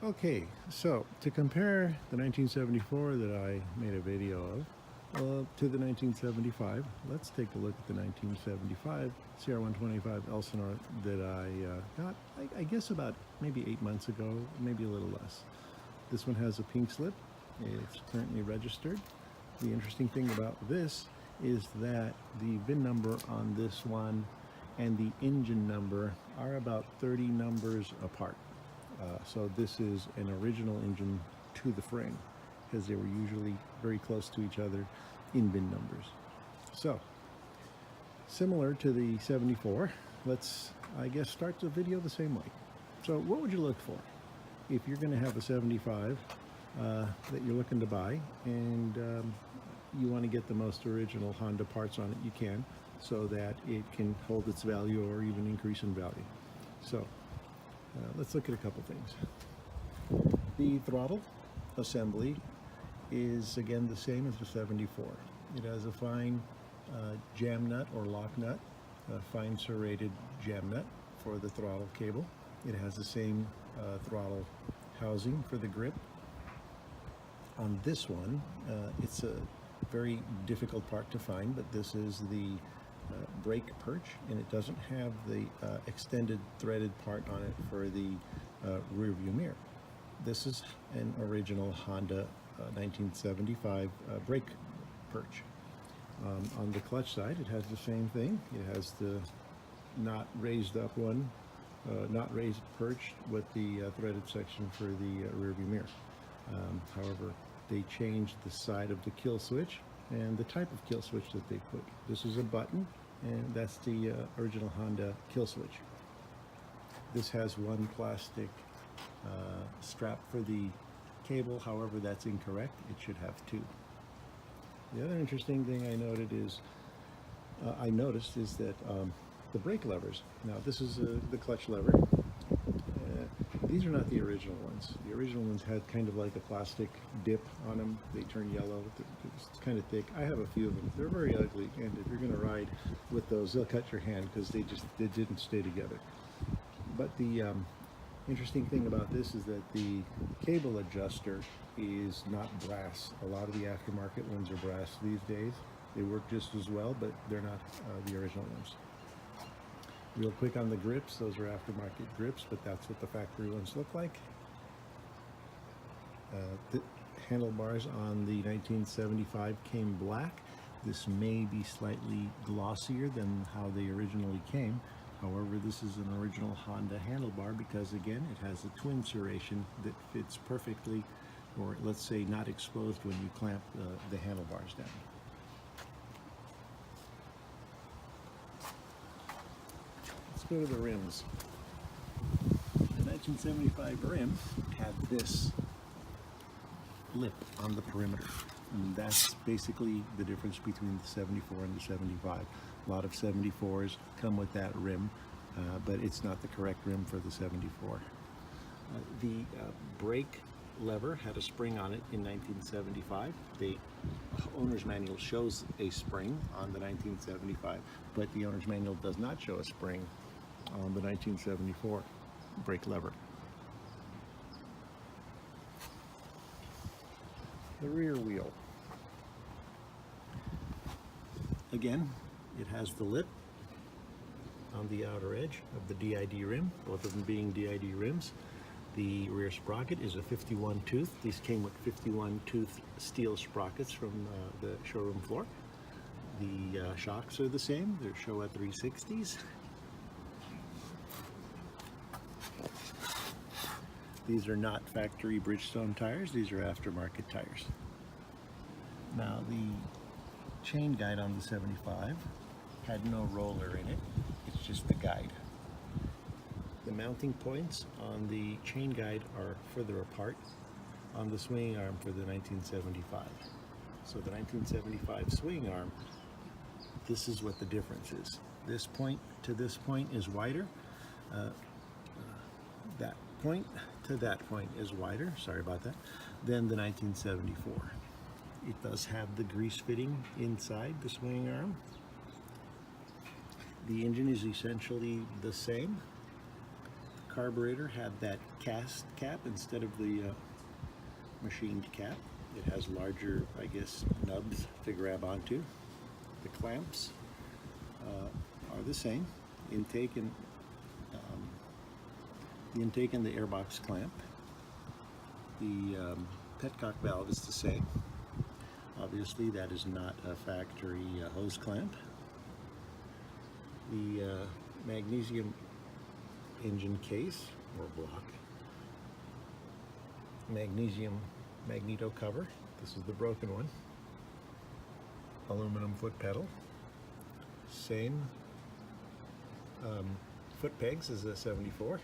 Okay, so to compare the 1974 that I made a video of to the 1975, let's take a look at the 1975 CR125 Elsinore that I got, I guess, about maybe 8 months ago, maybe a little less. This one has a pink slip. It's currently registered. The interesting thing about this is that the VIN number on this one and the engine number are about 30 numbers apart. So this is an original engine to the frame, because they were usually very close to each other in VIN numbers. So, similar to the 74, let's, I guess, start the video the same way. So what would you look for if you're going to have a 75 that you're looking to buy, and you want to get the most original Honda parts on it you can, so that it can hold its value or even increase in value? So let's look at a couple things. The throttle assembly is again the same as the 74. It has a fine jam nut or lock nut, a fine serrated jam nut for the throttle cable. It has the same throttle housing for the grip. On this one, it's a very difficult part to find, but this is the brake perch, and it doesn't have the extended threaded part on it for the rear view mirror. This is an original Honda 1975 brake perch. On the clutch side, it has the same thing. It has the not raised up one, not raised perch with the threaded section for the rear view mirror. However, they changed the side of the kill switch and the type of kill switch that they put. This is a button, and that's the original Honda kill switch. This has one plastic strap for the cable. However, that's incorrect. It should have two. The other interesting thing I noticed is that the brake levers. Now, this is the clutch lever. These are not the original ones. The original ones had kind of like a plastic dip on them. They turn yellow. It's kind of thick. I have a few of them. They're very ugly, and if you're going to ride with those, they'll cut your hand because they didn't stay together. But the interesting thing about this is that the cable adjuster is not brass. A lot of the aftermarket ones are brass these days. They work just as well, but they're not the original ones. Real quick on the grips, those are aftermarket grips, but that's what the factory ones look like. The handlebars on the 1975 came black. This may be slightly glossier than how they originally came. However, this is an original Honda handlebar because, again, it has a twin serration that fits perfectly, or let's say not exposed when you clamp the handlebars down. Go to the rims. The 1975 rim had this lip on the perimeter, and that's basically the difference between the 74 and the 75. A lot of 74s come with that rim, but it's not the correct rim for the 74. The brake lever had a spring on it in 1975. The owner's manual shows a spring on the 1975, but the owner's manual does not show a spring on the 1974 brake lever. The rear wheel. Again, it has the lip on the outer edge of the DID rim, both of them being DID rims. The rear sprocket is a 51 tooth. These came with 51 tooth steel sprockets from the showroom floor. The shocks are the same. They're Showa 360s. These are not factory Bridgestone tires. These are aftermarket tires. Now, the chain guide on the 75 had no roller in it. It's just the guide. The mounting points on the chain guide are further apart on the swinging arm for the 1975. So the 1975 swinging arm, this is what the difference is. This point to this point is wider. That point to that point is wider, sorry about that, than the 1974. It does have the grease fitting inside the swinging arm. The engine is essentially the same. The carburetor had that cast cap instead of the machined cap. It has larger, I guess, nubs to grab onto. The clamps are the same. Intake and the intake and the airbox clamp. The petcock valve is the same. Obviously, that is not a factory hose clamp. The magnesium engine case or block. Magnesium magneto cover. This is the broken one. Aluminum foot pedal. Same foot pegs as a 74.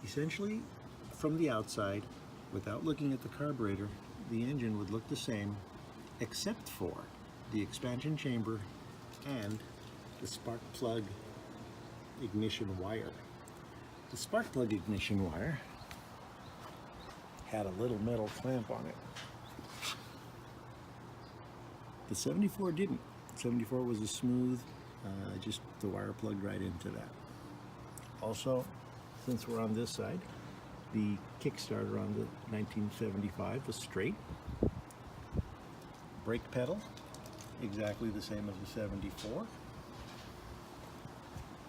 Essentially, from the outside, without looking at the carburetor, the engine would look the same except for the expansion chamber and the spark plug ignition wire. The spark plug ignition wire had a little metal clamp on it. The 74 didn't. 74 was a smooth, just the wire plugged right into that. Also, since we're on this side, the Kickstarter on the 1975 was straight. Brake pedal, exactly the same as the 74.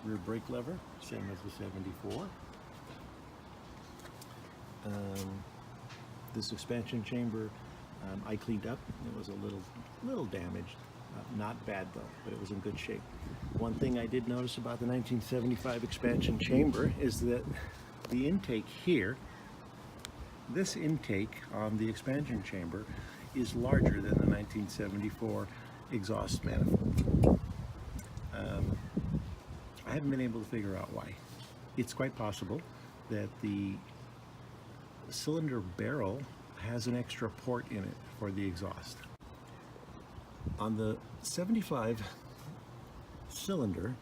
Rear brake lever, same as the 74. This expansion chamber I cleaned up. It was a little damaged. Not bad though, but it was in good shape. One thing I did notice about the 1975 expansion chamber is that the intake here, this intake on the expansion chamber is larger than the 1974 exhaust manifold. I haven't been able to figure out why. It's quite possible that the cylinder barrel has an extra port in it for the exhaust. On the 75 cylinder,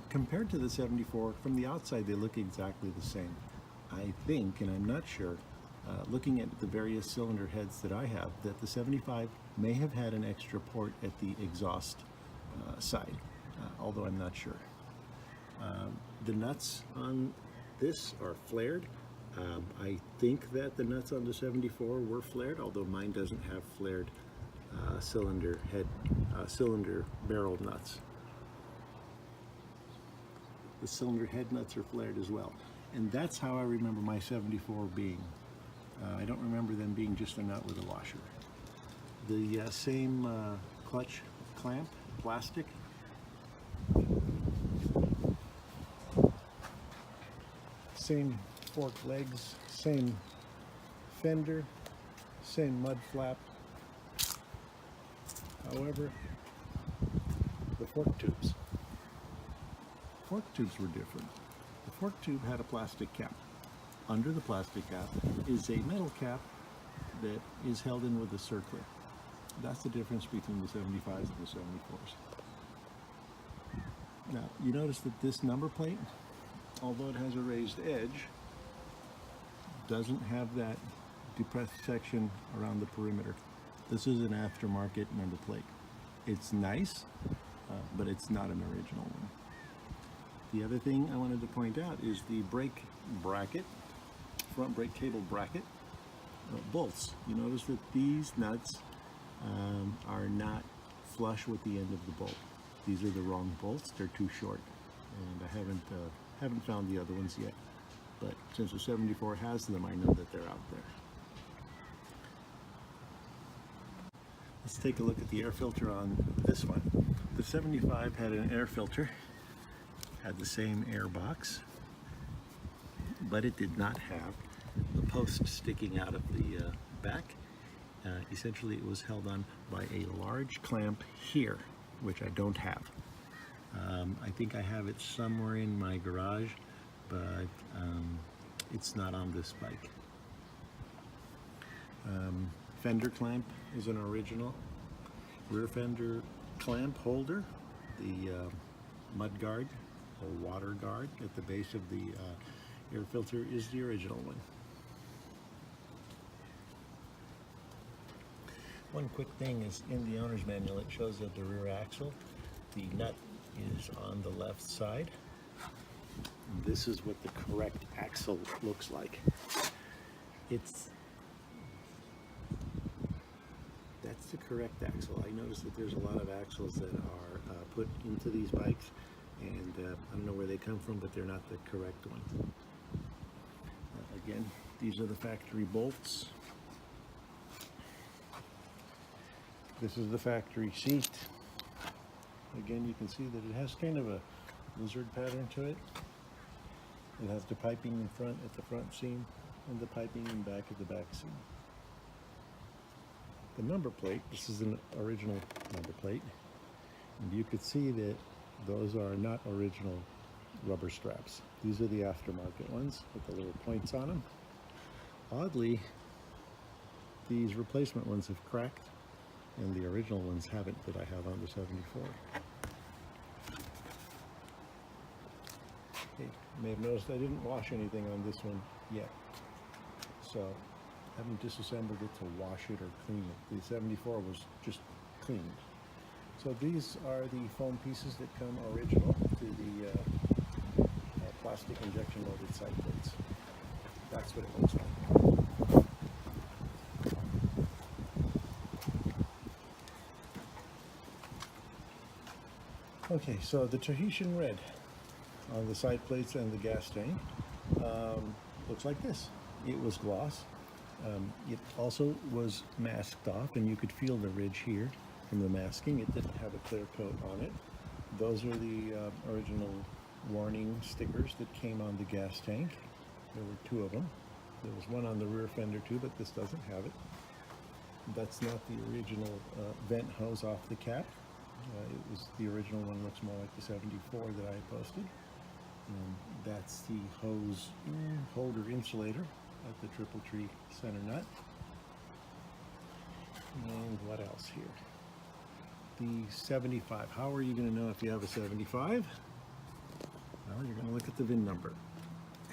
compared to the 74, from the outside they look exactly the same. I think, and I'm not sure, looking at the various cylinder heads that I have, that the 75 may have had an extra port at the exhaust side, although I'm not sure. The nuts on this are flared. I think that the nuts on the 74 were flared, although mine doesn't have flared cylinder barrel nuts. The cylinder head nuts are flared as well, and that's how I remember my 74 being. I don't remember them being just a nut with a washer. The same clutch clamp, plastic. Same fork legs, same fender, same mud flap. However, the fork tubes were different. The fork tube had a plastic cap. Under the plastic cap is a metal cap that is held in with a circlet. That's the difference between the 75s and the 74s. Now, you notice that this number plate, although it has a raised edge, doesn't have that depressed section around the perimeter. This is an aftermarket number plate. It's nice, but it's not an original one. The other thing I wanted to point out is the brake bracket, front brake cable bracket, bolts. You notice that these nuts are not flush with the end of the bolt. These are the wrong bolts. They're too short, and I haven't found the other ones yet. But since the 74 has them, I know that they're out there. Let's take a look at the air filter on this one. The 75 had an air filter, had the same air box, but it did not have the post sticking out of the back. Essentially, it was held on by a large clamp here, which I don't have. I think I have it somewhere in my garage, but it's not on this bike. Fender clamp is an original. Rear fender clamp holder, the mud guard or water guard at the base of the air filter is the original one. One quick thing is in the owner's manual, it shows that the rear axle, the nut is on the left side. this is what the correct axle looks like. That's the correct axle. I noticed that there's a lot of axles that are put into these bikes, and I don't know where they come from, but they're not the correct one. Again, these are the factory bolts. This is the factory seat. Again, you can see that it has kind of a lizard pattern to it. It has the piping in front at the front seam and the piping in back at the back seam. The number plate, this is an original number plate, and you could see that those are not original rubber straps. These are the aftermarket ones with the little points on them. Oddly, these replacement ones have cracked, and the original ones haven't that I have on the 74. Hey, you may have noticed I didn't wash anything on this one yet, so I haven't disassembled it to wash it or clean it. The 74 was just cleaned. So these are the foam pieces that come original to the plastic injection molded side plates. That's what it looks like. Okay, so the Tahitian red on the side plates and the gas tank looks like this. It was gloss. It also was masked off, and you could feel the ridge here from the masking. It didn't have a clear coat on it. Those are the original warning stickers that came on the gas tank. There were two of them. There was one on the rear fender too, but this doesn't have it. That's not the original vent hose off the cap. It was the original one, looks more like the 74 that I posted. And that's the hose holder insulator at the triple tree center nut. And what else here? The 75. How are you going to know if you have a 75? Well, you're going to look at the VIN number.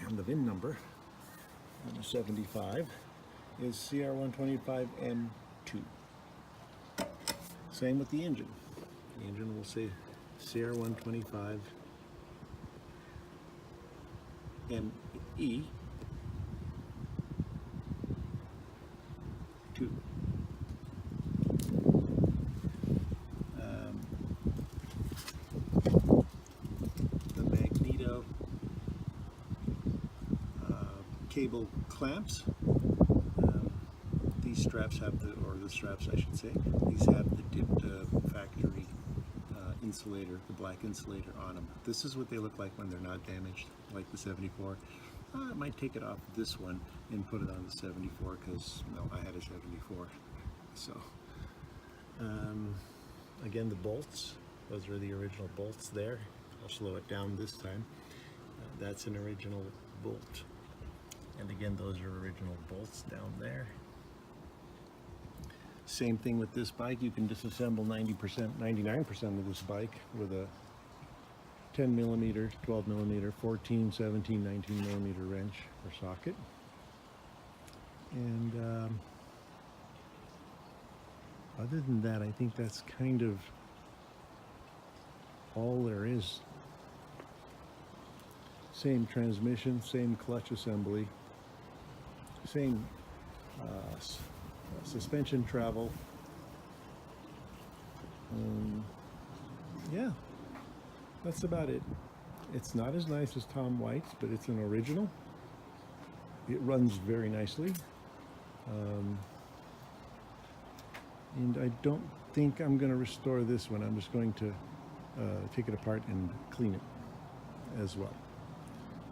And the VIN number on the 75 is CR125M2. Same with the engine. The engine will say CR125ME2. The magneto cable clamps. These straps have the straps I should say, these have the dipped factory insulator, the black insulator on them. This is what they look like when they're not damaged, like the 74. I might take it off this one and put it on the 74 because, no, I had a 74. So, again, the bolts, those are the original bolts there. I'll slow it down this time. That's an original bolt. And again, those are original bolts down there. Same thing with this bike. You can disassemble 90%, 99% of this bike with a 10 millimeter, 12 millimeter, 14, 17, 19 millimeter wrench or socket. And other than that, I think that's kind of all there is. Same transmission, same clutch assembly, same suspension travel. Yeah, that's about it. It's not as nice as Tom White's, but it's an original. It runs very nicely. And I don't think I'm going to restore this one. I'm just going to take it apart and clean it as well.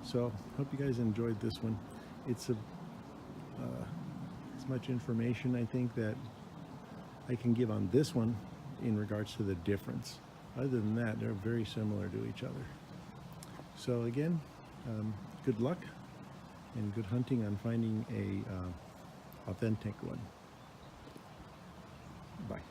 So, hope you guys enjoyed this one. It's as much information I think that I can give on this one in regards to the difference. Other than that, they're very similar to each other. So again, good luck and good hunting on finding a authentic one. Bye.